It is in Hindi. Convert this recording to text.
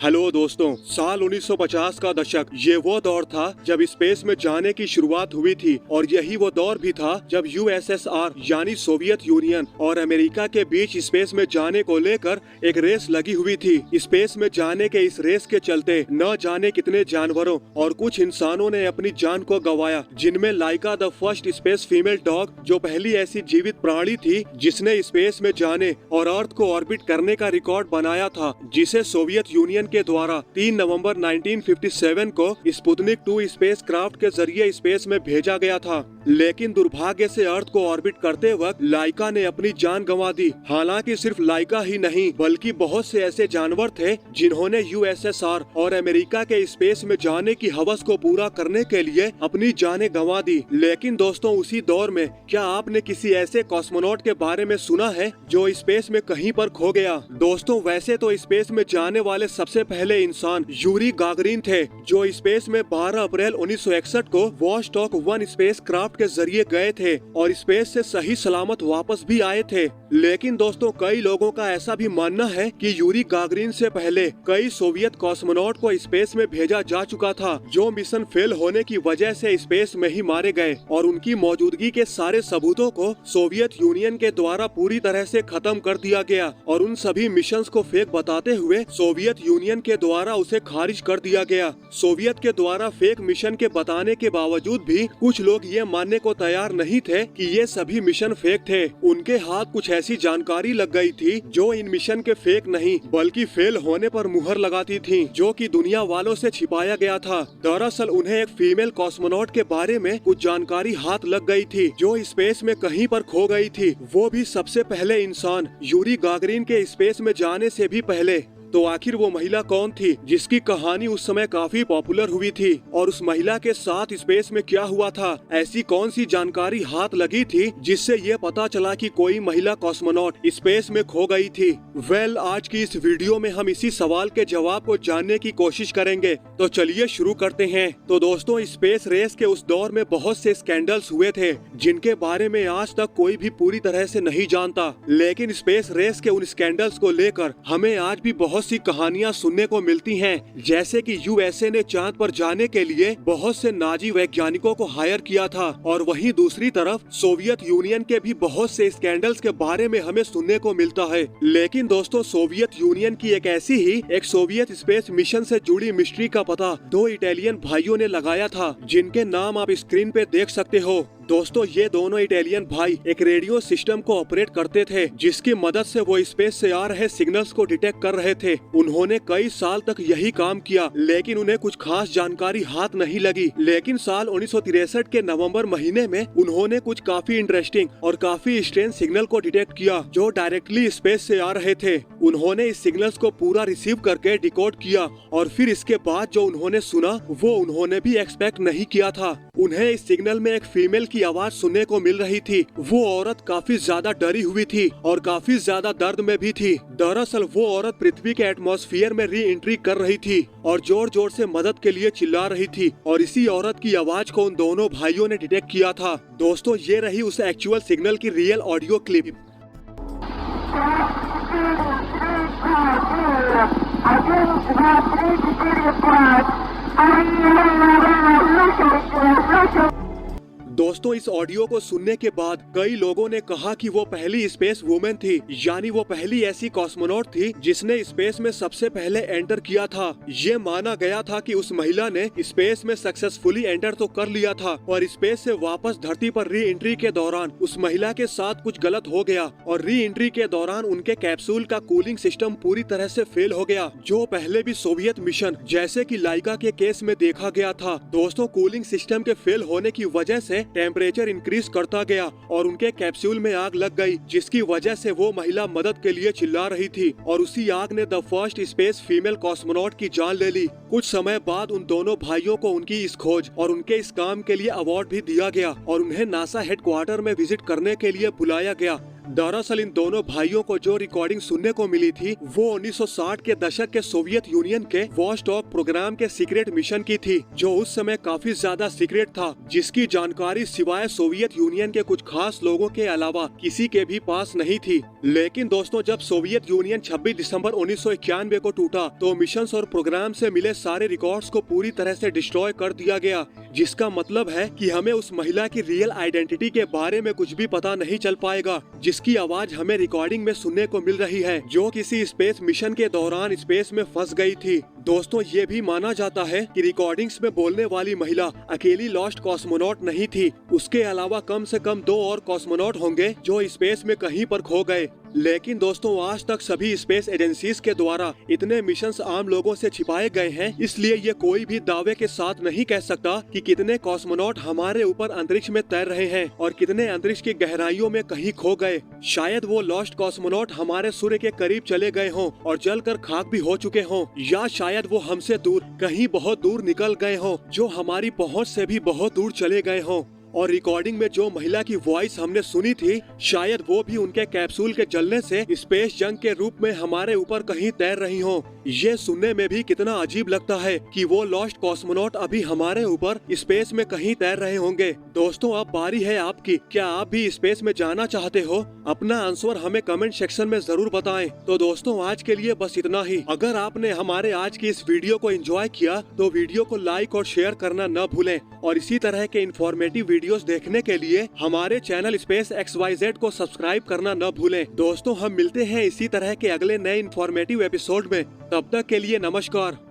हेलो दोस्तों, साल 1950 का दशक ये वो दौर था जब स्पेस में जाने की शुरुआत हुई थी और यही वो दौर भी था जब यूएसएसआर यानी सोवियत यूनियन और अमेरिका के बीच स्पेस में जाने को लेकर एक रेस लगी हुई थी। स्पेस में जाने के इस रेस के चलते न जाने कितने जानवरों और कुछ इंसानों ने अपनी जान को गंवाया, जिनमें Laika the first space female dog जो पहली ऐसी जीवित प्राणी थी जिसने स्पेस में जाने और अर्थ को ऑर्बिट करने का रिकॉर्ड बनाया था, जिसे सोवियत यूनियन के द्वारा 3 नवंबर 1957 को स्पुतनिक 2 स्पेस क्राफ्ट के जरिए स्पेस में भेजा गया था। लेकिन दुर्भाग्य से अर्थ को ऑर्बिट करते वक्त लाइका ने अपनी जान गंवा दी। हालांकि सिर्फ लाइका ही नहीं बल्कि बहुत से ऐसे जानवर थे जिन्होंने यूएसएसआर और अमेरिका के स्पेस में जाने की हवस को पूरा करने के लिए अपनी जानें गंवा दी। लेकिन दोस्तों, उसी दौर में क्या आपने किसी ऐसे कॉस्मोनॉट के बारे में सुना है जो स्पेस में कहीं पर खो गया? दोस्तों, वैसे तो स्पेस में जाने वाले सबसे पहले इंसान यूरी गागरिन थे, जो स्पेस में 12 अप्रैल 1961 को वॉचडॉग 1 स्पेस क्राफ्ट के जरिए गए थे और स्पेस से सही सलामत वापस भी आए थे। लेकिन दोस्तों, कई लोगों का ऐसा भी मानना है कि यूरी गागरिन से पहले कई सोवियत कॉस्मोनॉट को स्पेस में भेजा जा चुका था, जो मिशन फेल होने की वजह से स्पेस में ही मारे गए और उनकी मौजूदगी के सारे सबूतों को सोवियत यूनियन के द्वारा पूरी तरह से खत्म कर दिया गया और उन सभी मिशंस को फेक बताते हुए सोवियत यूनियन के द्वारा उसे खारिज कर दिया गया। सोवियत के द्वारा फेक मिशन के बताने के बावजूद भी कुछ लोग ये मानने को तैयार नहीं थे कि ये सभी मिशन फेक थे। उनके हाथ कुछ ऐसी जानकारी लग गई थी जो इन मिशन के फेक नहीं बल्कि फेल होने पर मुहर लगाती थी, जो कि दुनिया वालों से छिपाया गया था। दरअसल उन्हें एक फीमेल कॉस्मोनॉट के बारे में कुछ जानकारी हाथ लग गई थी जो स्पेस में कहीं पर खो गई थी, वो भी सबसे पहले इंसान यूरी गागरिन के स्पेस में जाने से भी पहले। तो आखिर वो महिला कौन थी जिसकी कहानी उस समय काफी पॉपुलर हुई थी और उस महिला के साथ स्पेस में क्या हुआ था? ऐसी कौन सी जानकारी हाथ लगी थी जिससे ये पता चला कि कोई महिला कॉस्मोनॉट स्पेस में खो गई थी? आज की इस वीडियो में हम इसी सवाल के जवाब को जानने की कोशिश करेंगे। तो चलिए शुरू करते हैं। तो दोस्तों, स्पेस रेस के उस दौर में बहुत से स्कैंडल्स हुए थे जिनके बारे में आज तक कोई भी पूरी तरह से नहीं जानता। लेकिन स्पेस रेस के उन स्कैंडल्स को लेकर हमें आज भी बहुत सी कहानियां सुनने को मिलती हैं, जैसे कि यूएसए ने चांद पर जाने के लिए बहुत से नाजी वैज्ञानिकों को हायर किया था और वहीं दूसरी तरफ सोवियत यूनियन के भी बहुत से स्कैंडल्स के बारे में हमें सुनने को मिलता है। लेकिन दोस्तों, सोवियत यूनियन की एक सोवियत स्पेस मिशन से जुड़ी मिस्ट्री का पता 2 इटालियन भाइयों ने लगाया था, जिनके नाम आप स्क्रीन पे देख सकते हो। दोस्तों, ये दोनों इटालियन भाई एक रेडियो सिस्टम को ऑपरेट करते थे जिसकी मदद से वो स्पेस से आ रहे सिग्नल्स को डिटेक्ट कर रहे थे। उन्होंने कई साल तक यही काम किया, लेकिन उन्हें कुछ खास जानकारी हाथ नहीं लगी। लेकिन साल 1963 के नवंबर महीने में उन्होंने कुछ काफी इंटरेस्टिंग और काफी स्ट्रेंज सिग्नल को डिटेक्ट किया जो डायरेक्टली स्पेस से आ रहे थे। उन्होंने इस सिग्नल्स को पूरा रिसीव करके डिकोड किया और फिर इसके बाद जो उन्होंने सुना वो उन्होंने भी एक्सपेक्ट नहीं किया था। उन्हें इस सिग्नल में एक फीमेल की आवाज सुनने को मिल रही थी। वो औरत काफी ज्यादा डरी हुई थी और काफी ज्यादा दर्द में भी थी। दरअसल वो औरत पृथ्वी के एटमॉस्फेयर में री एंट्री कर रही थी और जोर जोर से मदद के लिए चिल्ला रही थी और इसी औरत की आवाज को उन दोनों भाइयों ने डिटेक्ट किया था। दोस्तों, ये रही उस एक्चुअल सिग्नल की रियल ऑडियो क्लिप। दोस्तों, इस ऑडियो को सुनने के बाद कई लोगों ने कहा कि वो पहली स्पेस वुमेन थी, यानी वो पहली ऐसी कॉस्मोनॉट थी जिसने स्पेस में सबसे पहले एंटर किया था। ये माना गया था कि उस महिला ने स्पेस में सक्सेसफुली एंटर तो कर लिया था और स्पेस से वापस धरती पर री एंट्री के दौरान उस महिला के साथ कुछ गलत हो गया और री एंट्री के दौरान उनके कैप्सूल का कूलिंग सिस्टम पूरी तरह से फेल हो गया, जो पहले भी सोवियत मिशन जैसे कि लाइका के केस में देखा गया था। दोस्तों, कूलिंग सिस्टम के फेल होने की वजह से टेम्परेचर इंक्रीज करता गया और उनके कैप्सूल में आग लग गई, जिसकी वजह से वो महिला मदद के लिए चिल्ला रही थी और उसी आग ने the first space female cosmonaut की जान ले ली। कुछ समय बाद उन दोनों भाइयों को उनकी इस खोज और उनके इस काम के लिए अवार्ड भी दिया गया और उन्हें नासा हेडक्वार्टर में विजिट करने के लिए बुलाया गया। दरअसल इन दोनों भाइयों को जो रिकॉर्डिंग सुनने को मिली थी वो 1960 के दशक के सोवियत यूनियन के वॉचडॉग प्रोग्राम के सीक्रेट मिशन की थी, जो उस समय काफी ज्यादा सीक्रेट था, जिसकी जानकारी सिवाय सोवियत यूनियन के कुछ खास लोगों के अलावा किसी के भी पास नहीं थी। लेकिन दोस्तों, जब सोवियत यूनियन 26 दिसंबर 1991 को टूटा तो मिशन और प्रोग्राम से मिले सारे रिकॉर्ड्स को पूरी तरह से डिस्ट्रॉय कर दिया गया, जिसका मतलब है कि हमें उस महिला की रियल आइडेंटिटी के बारे में कुछ भी पता नहीं चल पाएगा, जिसकी आवाज हमें रिकॉर्डिंग में सुनने को मिल रही है, जो किसी स्पेस मिशन के दौरान स्पेस में फंस गई थी। दोस्तों, ये भी माना जाता है कि रिकॉर्डिंग्स में बोलने वाली महिला अकेली लॉस्ट कॉस्मोनॉट नहीं थी, उसके अलावा कम से कम 2 और कॉस्मोनॉट होंगे जो स्पेस में कहीं पर खो गए। लेकिन दोस्तों, आज तक सभी स्पेस एजेंसीज के द्वारा इतने मिशंस आम लोगों से छिपाए गए हैं, इसलिए ये कोई भी दावे के साथ नहीं कह सकता कि कितने कॉस्मोनॉट हमारे ऊपर अंतरिक्ष में तैर रहे हैं और कितने अंतरिक्ष की गहराइयों में कहीं खो गए। शायद वो लॉस्ट कॉस्मोनॉट हमारे सूर्य के करीब चले गए हों और जलकर खाक भी हो चुके हों, या शायद वो हमसे दूर कहीं बहुत दूर निकल गए हों, जो हमारी पहुंच से भी बहुत दूर चले गए हों। और रिकॉर्डिंग में जो महिला की वॉइस हमने सुनी थी, शायद वो भी उनके कैप्सूल के जलने से स्पेस जंग के रूप में हमारे ऊपर कहीं तैर रही हो। ये सुनने में भी कितना अजीब लगता है कि वो लॉस्ट कॉस्मोनॉट अभी हमारे ऊपर स्पेस में कहीं तैर रहे होंगे। दोस्तों, अब बारी है आपकी। क्या आप भी स्पेस में जाना चाहते हो? अपना आंसर हमें कमेंट सेक्शन में जरूर बताएं। तो दोस्तों, आज के लिए बस इतना ही। अगर आपने हमारे आज की इस वीडियो को एंजॉय किया तो वीडियो को लाइक और शेयर करना न भूलें, और इसी तरह के इन्फॉर्मेटिव वीडियोस देखने के लिए हमारे चैनल स्पेस XYZ को सब्सक्राइब करना न भूलें। दोस्तों, हम मिलते हैं इसी तरह के अगले नए इन्फॉर्मेटिव एपिसोड में। तब तक के लिए नमस्कार।